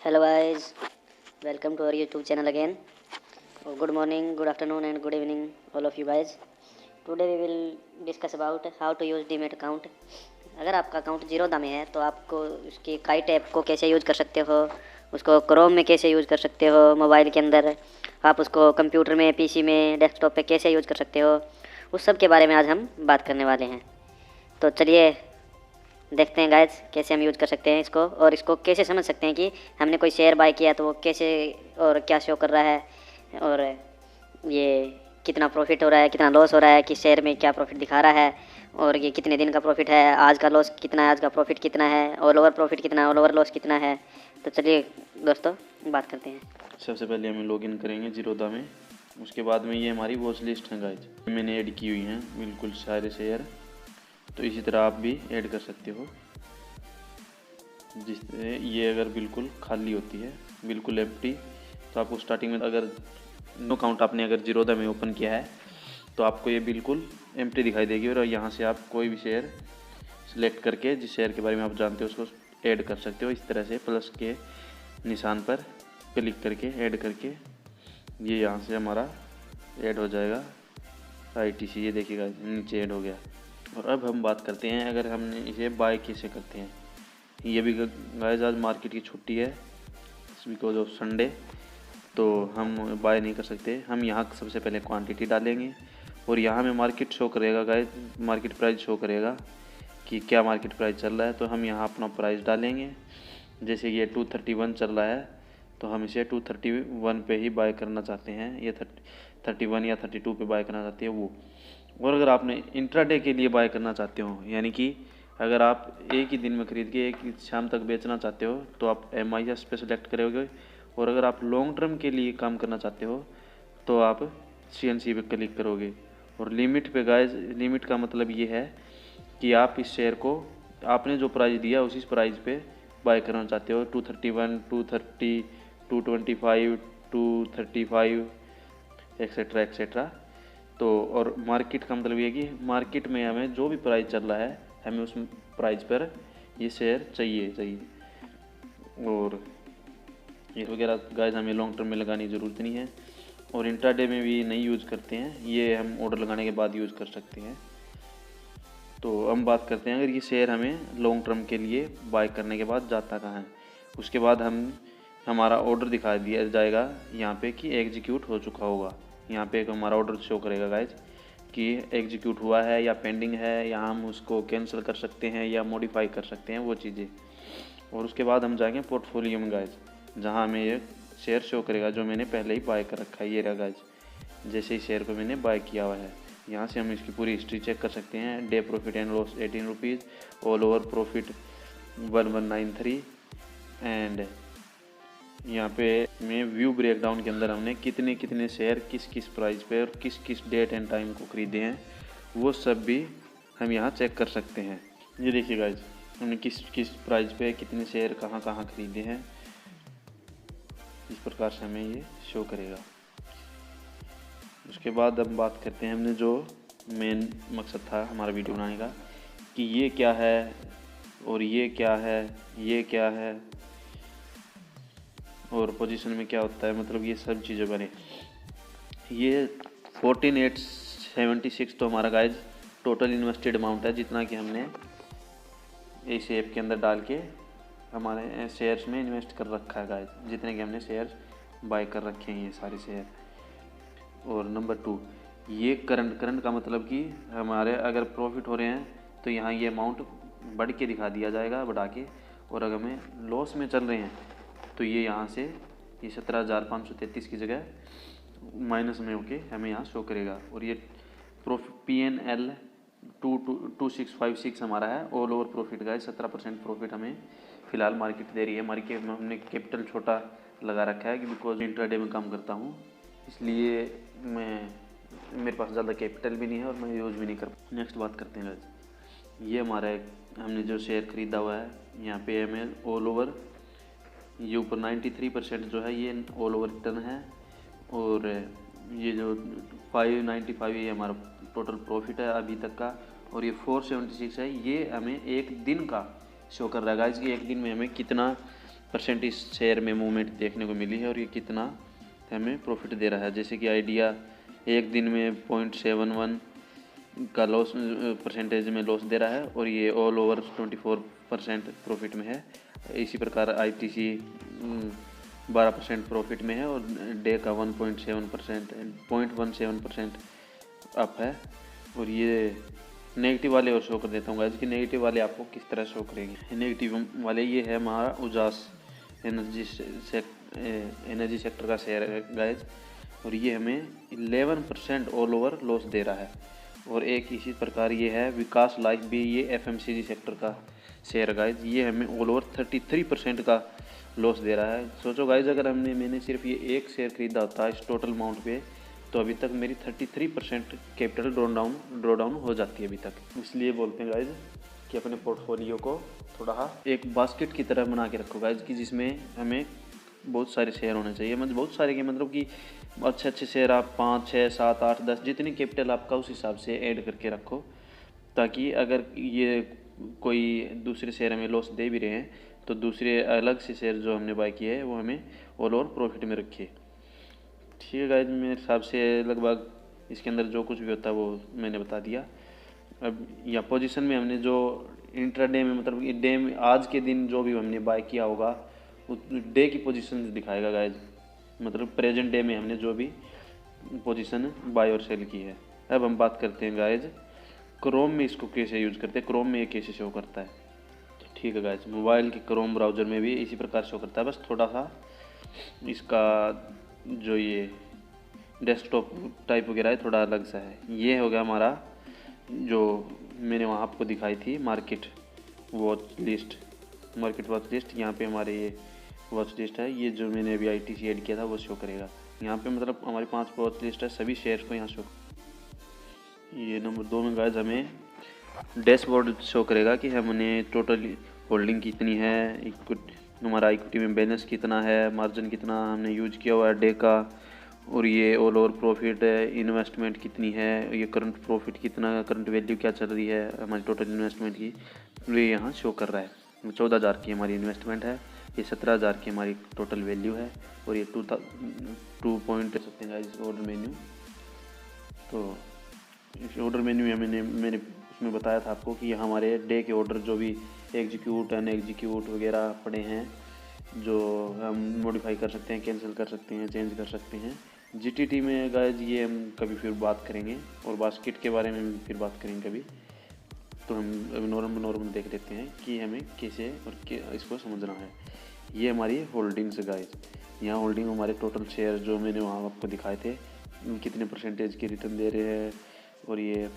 Hello guys, welcome to our YouTube channel again. Good morning, good afternoon and good evening all of you guys. Today we will discuss about how to use Demat account. अगर आपका account Zerodha में है तो आपको उसकी kite app को कैसे use कर सकते हो, उसको क्रोम में कैसे यूज़ कर सकते हो, मोबाइल के अंदर आप उसको कंप्यूटर में, पीसी में, डेस्कटॉप पे कैसे यूज़ कर सकते हो, उस सब के बारे में आज हम बात करने वाले हैं। तो चलिए देखते हैं गाइस कैसे हम यूज़ कर सकते हैं इसको, और इसको कैसे समझ सकते हैं कि हमने कोई शेयर बाय किया तो वो कैसे और क्या शो कर रहा है, और ये कितना प्रॉफिट हो रहा है, कितना लॉस हो रहा है, किस शेयर में क्या प्रॉफिट दिखा रहा है, और ये कितने दिन का प्रॉफिट है, आज का लॉस कितना है, आज का प्रॉफिट कितना है, ऑल ओवर प्रॉफिट कितना है, ऑल ओवर लॉस कितना है। तो चलिए दोस्तों बात करते हैं। सबसे पहले हमें लॉगिन करेंगे जीरोधा में। उसके बाद में ये हमारी वॉच लिस्ट है गाइज, मैंने ऐड की हुई हैं बिल्कुल सारे शेयर। तो इसी तरह आप भी ऐड कर सकते हो, जिससे ये अगर बिल्कुल खाली होती है, बिल्कुल एम्प्टी, तो आपको स्टार्टिंग में अगर नो अकाउंट आपने अगर जीरोधा में ओपन किया है तो आपको ये बिल्कुल एम्प्टी दिखाई देगी। और यहाँ से आप कोई भी शेयर सिलेक्ट करके जिस शेयर के बारे में आप जानते हो उसको ऐड कर सकते हो। इस तरह से प्लस के निशान पर क्लिक करके ऐड करके ये यहाँ से हमारा ऐड हो जाएगा ITC। ये देखिएगा नीचे ऐड हो गया। और अब हम बात करते हैं अगर हमने इसे बाय कैसे करते हैं। ये भी गाइस आज मार्केट की छुट्टी है बिकॉज ऑफ संडे, तो हम बाय नहीं कर सकते। हम यहाँ सबसे पहले क्वांटिटी डालेंगे और यहाँ हमें मार्केट शो करेगा गाइस, मार्केट प्राइस शो करेगा कि क्या मार्केट प्राइस चल रहा है। तो हम यहाँ अपना प्राइस डालेंगे। जैसे ये 231 चल रहा है तो हम इसे 231 पे ही बाय करना चाहते हैं, ये 31 या 32 पे बाय करना चाहते हैं वो। और अगर आपने इंट्राडे के लिए बाय करना चाहते हो, यानी कि अगर आप एक ही दिन में खरीद के एक ही शाम तक बेचना चाहते हो तो आप MIS पे सेलेक्ट करोगे। और अगर आप लॉन्ग टर्म के लिए काम करना चाहते हो तो आप CNC पे क्लिक करोगे। और लिमिट पे गाइस, लिमिट का मतलब ये है कि आप इस शेयर को आपने जो प्राइस दिया उसी प्राइस पे बाय करना चाहते हो। 231, 230, 225, 235 एक्सेट्रा एक्सेट्रा। तो और मार्केट का मतलब ये है कि मार्केट में हमें जो भी प्राइस चल रहा है हमें उस प्राइस पर ये शेयर चाहिए। और ये वगैरह गाइस हमें लॉन्ग टर्म में लगाने की ज़रूरत नहीं है, और इंट्राडे में भी नहीं यूज़ करते हैं, ये हम ऑर्डर लगाने के बाद यूज़ कर सकते हैं। तो हम बात करते हैं अगर ये शेयर हमें लॉन्ग टर्म के लिए बाय करने के बाद जाता कहाँ है। उसके बाद हमारा ऑर्डर दिखा दिया जाएगा यहाँ पे कि एग्जीक्यूट हो चुका होगा। यहाँ पे एक हमारा ऑर्डर शो करेगा गाइज कि एग्जीक्यूट हुआ है या पेंडिंग है, या हम उसको कैंसिल कर सकते हैं या मॉडिफाई कर सकते हैं वो चीज़ें। और उसके बाद हम जाएंगे पोर्टफोलियो में गाइज, जहाँ हमें ये शेयर शो करेगा जो मैंने पहले ही बाय कर रखा है। ये रहा गाइज, जैसे ही शेयर को मैंने बाय किया हुआ है। यहाँ से हम इसकी पूरी हिस्ट्री चेक कर सकते हैं। Day profit and loss 18 rupees, all over profit 1193। And यहाँ पे में व्यू ब्रेकडाउन के अंदर हमने कितने कितने शेयर किस किस प्राइस पे और किस किस डेट एंड टाइम को खरीदे हैं वो सब भी हम यहाँ चेक कर सकते हैं। ये देखिए गाइज, हमने किस किस प्राइस पे कितने शेयर कहाँ कहाँ खरीदे हैं, इस प्रकार से हमें ये शो करेगा। उसके बाद हम बात करते हैं हमने जो मेन मकसद था हमारा वीडियो बनाने का कि ये क्या है और ये क्या है, ये क्या है और पोजीशन में क्या होता है, मतलब ये सब चीज़ें बने। ये 14876 तो हमारा गाइज टोटल इन्वेस्टेड अमाउंट है, जितना कि हमने इस ऐप के अंदर डाल के हमारे शेयर्स में इन्वेस्ट कर रखा है गाइज, जितने कि हमने शेयर्स बाय कर रखे हैं ये सारे शेयर। और नंबर 2 ये करंट का मतलब कि हमारे अगर प्रॉफिट हो रहे हैं तो यहाँ ये अमाउंट बढ़ के दिखा दिया जाएगा, बढ़ा के। और अगर हमें लॉस में चल रहे हैं तो ये यहाँ से ये 17,533 की जगह माइनस में होके हमें यहाँ शो करेगा। और ये प्रॉफिट PNL 2656 हमारा है ऑल ओवर प्रॉफिट का है। 17% प्रॉफिट हमें फ़िलहाल मार्केट दे रही है। मार्केट में हमने कैपिटल छोटा लगा रखा है कि बिकॉज इंट्राडे में काम करता हूँ, इसलिए मेरे पास ज़्यादा कैपिटल भी नहीं है और मैं यूज़ भी नहीं कर। नेक्स्ट बात करते हैं गाइस, ये हमारा हमने जो शेयर ख़रीदा हुआ है यहाँ पे हमें ऑल ओवर ये ऊपर 93% जो है ये ऑल ओवर रिटर्न है। और ये जो 595 ये हमारा टोटल प्रॉफिट है अभी तक का। और ये 476 है, ये हमें एक दिन का शो कर रहा है गाइस कि एक दिन में हमें कितना परसेंट इस शेयर में मूवमेंट देखने को मिली है और ये कितना हमें प्रॉफिट दे रहा है। जैसे कि आइडिया एक दिन में 0.71 का लॉस परसेंटेज में लॉस दे रहा है और ये ऑल ओवर 24% प्रॉफिट में है। इसी प्रकार ITC 12% प्रॉफिट में है और डे का 0.17% अप है। और ये नेगेटिव वाले और शो कर देता हूँ गाइज कि नेगेटिव वाले आपको किस तरह शो करेंगे। नेगेटिव वाले ये है हमारा उजास एनर्जी सेक्टर का शेयर है गाइज और ये हमें 11% ऑल ओवर लॉस दे रहा है। और एक इसी प्रकार ये है विकास लाइफ भी, ये FMCG सेक्टर का शेयर गाइज, ये हमें ऑल ओवर 33% का लॉस दे रहा है। सोचो गाइज अगर मैंने सिर्फ ये एक शेयर खरीदा होता इस टोटल अमाउंट पे तो अभी तक मेरी 33% कैपिटल ड्रॉ डाउन हो जाती है अभी तक। इसलिए बोलते हैं गाइज कि अपने पोर्टफोलियो को थोड़ा एक बास्केट की तरह बना के रखो गाइज कि जिसमें हमें बहुत सारे शेयर होने चाहिए। मतलब बहुत सारे के मतलब कि अच्छे शेयर आप 5, 6, 7, 8, 10 जितनी कैपिटल आपका उस हिसाब से ऐड करके रखो, ताकि अगर ये कोई दूसरे शेयर हमें लॉस दे भी रहे हैं तो दूसरे अलग से शेयर जो हमने बाय किए हैं वो हमें ऑल ओवर प्रॉफिट में रखिए। ठीक है गाइज, मेरे हिसाब से लगभग इसके अंदर जो कुछ भी होता है वो मैंने बता दिया। अब या पोजीशन में हमने जो इंट्राडे में मतलब डे में आज के दिन जो भी हमने बाय किया होगा उस डे की पोजीशन दिखाएगा गाइज, मतलब प्रेजेंट डे में हमने जो भी पोजीशन बाय और सेल की है। अब हम बात करते हैं गाइज क्रोम में इसको कैसे यूज़ करते हैं, क्रोम में ये कैसे शो करता है। तो ठीक है गाइज, मोबाइल के क्रोम ब्राउज़र में भी इसी प्रकार शो करता है, बस थोड़ा सा इसका जो ये डेस्कटॉप टाइप वगैरह है थोड़ा अलग सा है। ये हो गया हमारा जो मैंने वहाँ आपको दिखाई थी मार्केट वॉच लिस्ट। यहाँ पे हमारे ये वॉच लिस्ट है, ये जो मैंने अभी ITC ऐड किया था वो शो करेगा यहाँ पे। मतलब हमारी 5 वॉच लिस्ट है, सभी शेयर्स को यहाँ शो। ये नंबर 2 में गाइस हमें डैशबोर्ड शो करेगा कि हमने टोटल होल्डिंग कितनी है, हमारा इक्विटी में बैलेंस कितना है, मार्जिन कितना हमने यूज किया हुआ है डे का, और ये ऑल ओवर प्रॉफिट है, इन्वेस्टमेंट कितनी है, ये करंट प्रॉफिट कितना, करंट वैल्यू क्या चल रही है हमारी टोटल इन्वेस्टमेंट की, तो ये यहाँ शो कर रहा है। 14,000 की हमारी इन्वेस्टमेंट है, ये 17,000 की हमारी टोटल वैल्यू है और ये 2 पॉइंट सकते हैं इस ऑर्डर मेन्यू। तो इस ऑर्डर मेन्यू में मैंने उसमें बताया था आपको कि यहाँ हमारे डे के ऑर्डर जो भी एग्जीक्यूट अनएग्जीक्यूट वगैरह पड़े हैं जो हम मॉडिफाई कर सकते हैं, कैंसिल कर सकते हैं, चेंज कर सकते हैं। GTT में गाइस ये हम कभी फिर बात करेंगे और बास्केट के बारे में भी फिर बात करेंगे कभी। तो हम अभी नॉर्मल देख लेते हैं कि हमें कैसे और इसको समझना है। ये हमारी होल्डिंग्स गाइस, यहाँ होल्डिंग हमारे टोटल शेयर जो मैंने वहाँ आपको दिखाए थे कितने परसेंटेज की रिटर्न दे रहे हैं और ये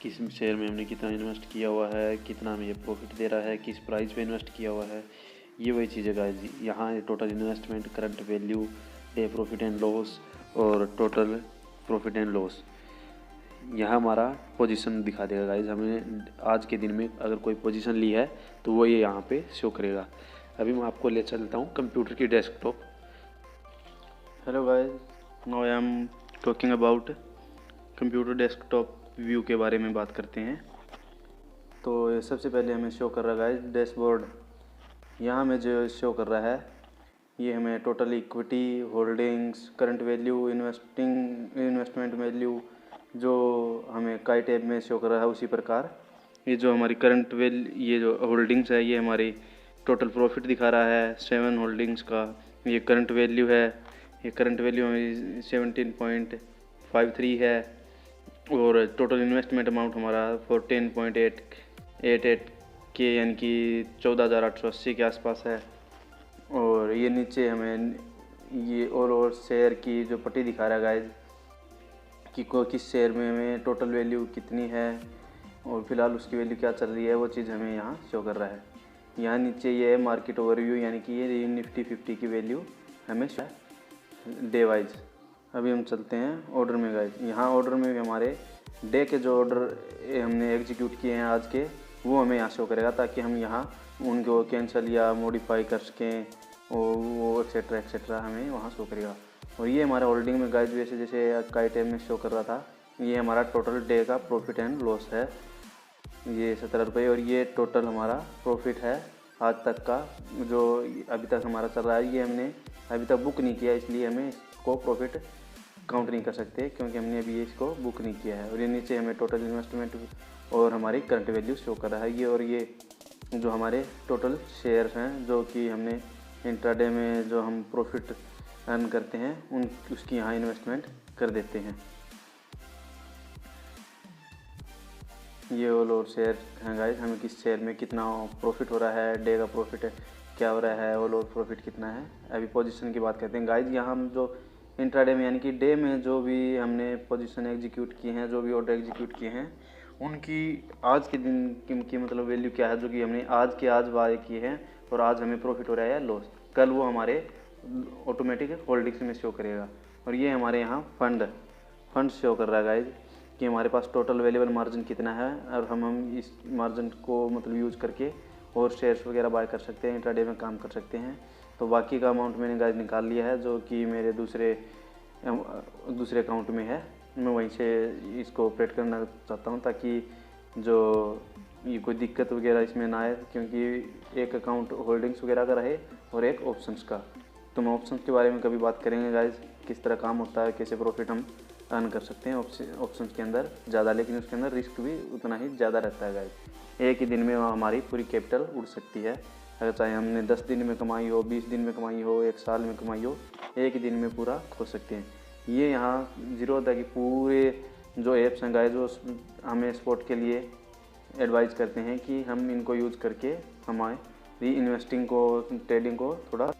किस शेयर में हमने कितना इन्वेस्ट किया हुआ है, कितना हमें ये प्रॉफिट दे रहा है, किस प्राइस पे इन्वेस्ट किया हुआ है, ये वही चीज़ें गाइस। यहाँ total investment, current value, day profit and loss और टोटल प्रॉफिट एंड लॉस। यहाँ हमारा पोजीशन दिखा देगा गाइस, हमें आज के दिन में अगर कोई पोजीशन ली है तो वो ये यहाँ पे शो करेगा। अभी मैं आपको ले चलता हूँ कंप्यूटर की desktop. Hello guys, now I am talking about computer desktop view के बारे में बात करते हैं। तो सबसे पहले हमें शो कर रहा है डैशबोर्ड। यहाँ हमें जो शो कर रहा है ये हमें total equity, holdings, current value, investment value जो हमें काई टैब में शो कर रहा है उसी प्रकार ये जो हमारी करंट वैल्यू, ये जो होल्डिंग्स है ये हमारी टोटल प्रॉफिट दिखा रहा है 7 होल्डिंग्स का। ये करंट वैल्यू है, ये करंट वैल्यू हमारी 17.53 है और टोटल इन्वेस्टमेंट अमाउंट हमारा 14.88 के यानी कि 14,880 के आसपास है। और ये नीचे हमें ये ऑल ओवर शेयर की जो पट्टी दिखा रहा है गाइज कि किस शेयर में हमें टोटल वैल्यू कितनी है और फिलहाल उसकी वैल्यू क्या चल रही है वो चीज़ हमें यहाँ शो कर रहा है। यहाँ नीचे ये है मार्केट ओवरव्यू यानी कि ये निफ्टी 50 की वैल्यू हमें शो है डे वाइज। अभी हम चलते हैं ऑर्डर में गाइज। यहाँ ऑर्डर में भी हमारे डे के जो ऑर्डर हमने एग्जीक्यूट किए हैं आज के वो हमें यहाँ शो करेगा ताकि हम यहाँ उनको कैंसिल या मॉडिफाई कर सकें और वो एक्सेट्रा हमें वहाँ शो करेगा। और ये हमारा होल्डिंग में गाइज वैसे जैसे काई टाइम में शो कर रहा था, ये हमारा टोटल डे का प्रॉफिट एंड लॉस है, ये 17 रुपये और ये टोटल हमारा प्रॉफिट है आज तक का जो अभी तक हमारा चल रहा है, ये हमने अभी तक बुक नहीं किया, इसलिए हमें इसको प्रॉफिट काउंट नहीं कर सकते, क्योंकि हमने अभी इसको बुक नहीं किया है। और ये नीचे हमें टोटल इन्वेस्टमेंट और हमारी करंट वैल्यू शो कर रहा है ये। और ये जो हमारे टोटल शेयर्स हैं जो कि हमने इंट्राडे में जो हम प्रॉफिट अर्न करते हैं उसकी यहाँ इन्वेस्टमेंट कर देते हैं। ये ऑल और शेयर हैं गाइस, हमें किस शेयर में कितना प्रॉफिट हो रहा है, डे का प्रॉफिट क्या हो रहा है, ऑल और प्रॉफिट कितना है। अभी पोजीशन की बात करते हैं गाइस। यहाँ हम जो इंट्राडे में यानी कि डे में जो भी हमने पोजीशन एग्जीक्यूट किए हैं, जो भी ऑर्डर एग्जीक्यूट किए हैं, उनकी आज के दिन की मतलब वैल्यू क्या है, जो कि हमने आज बाय किए हैं और आज हमें प्रॉफिट हो रहा है या लॉस, कल वो हमारे ऑटोमेटिक होल्डिंग्स में शो करेगा। और ये हमारे यहाँ फंड शो कर रहा है गाइज कि हमारे पास टोटल अवेलेबल मार्जिन कितना है, और हम इस मार्जिन को मतलब यूज़ करके और शेयर्स वगैरह बाय कर सकते हैं, इंट्राडे में काम कर सकते हैं। तो बाकी का अमाउंट मैंने गाइज निकाल लिया है, जो कि मेरे दूसरे अकाउंट में है। मैं वहीं से इसको ऑपरेट करना चाहता हूँ ताकि जो ये कोई दिक्कत वगैरह इसमें ना आए, क्योंकि एक अकाउंट होल्डिंग्स वगैरह का रहे और एक ऑप्शंस का। तो हम ऑप्शंस के बारे में कभी बात करेंगे गाइज, किस तरह काम होता है, कैसे प्रॉफिट हम अर्न कर सकते हैं ऑप्शंस के अंदर ज़्यादा, लेकिन उसके अंदर रिस्क भी उतना ही ज़्यादा रहता है गाइज। एक ही दिन में हमारी पूरी कैपिटल उड़ सकती है, अगर चाहे हमने 10 दिन में कमाई हो, 20 दिन में कमाई हो, 1 साल में कमाई हो, एक ही दिन में पूरा खो सकते हैं। ये यहाँ जीरो होता है कि पूरे जो ऐप्स हैं गाइज, जो हमें स्पॉट के लिए एडवाइस करते हैं कि हम इनको यूज़ करके हमारी इन्वेस्टिंग को, ट्रेडिंग को थोड़ा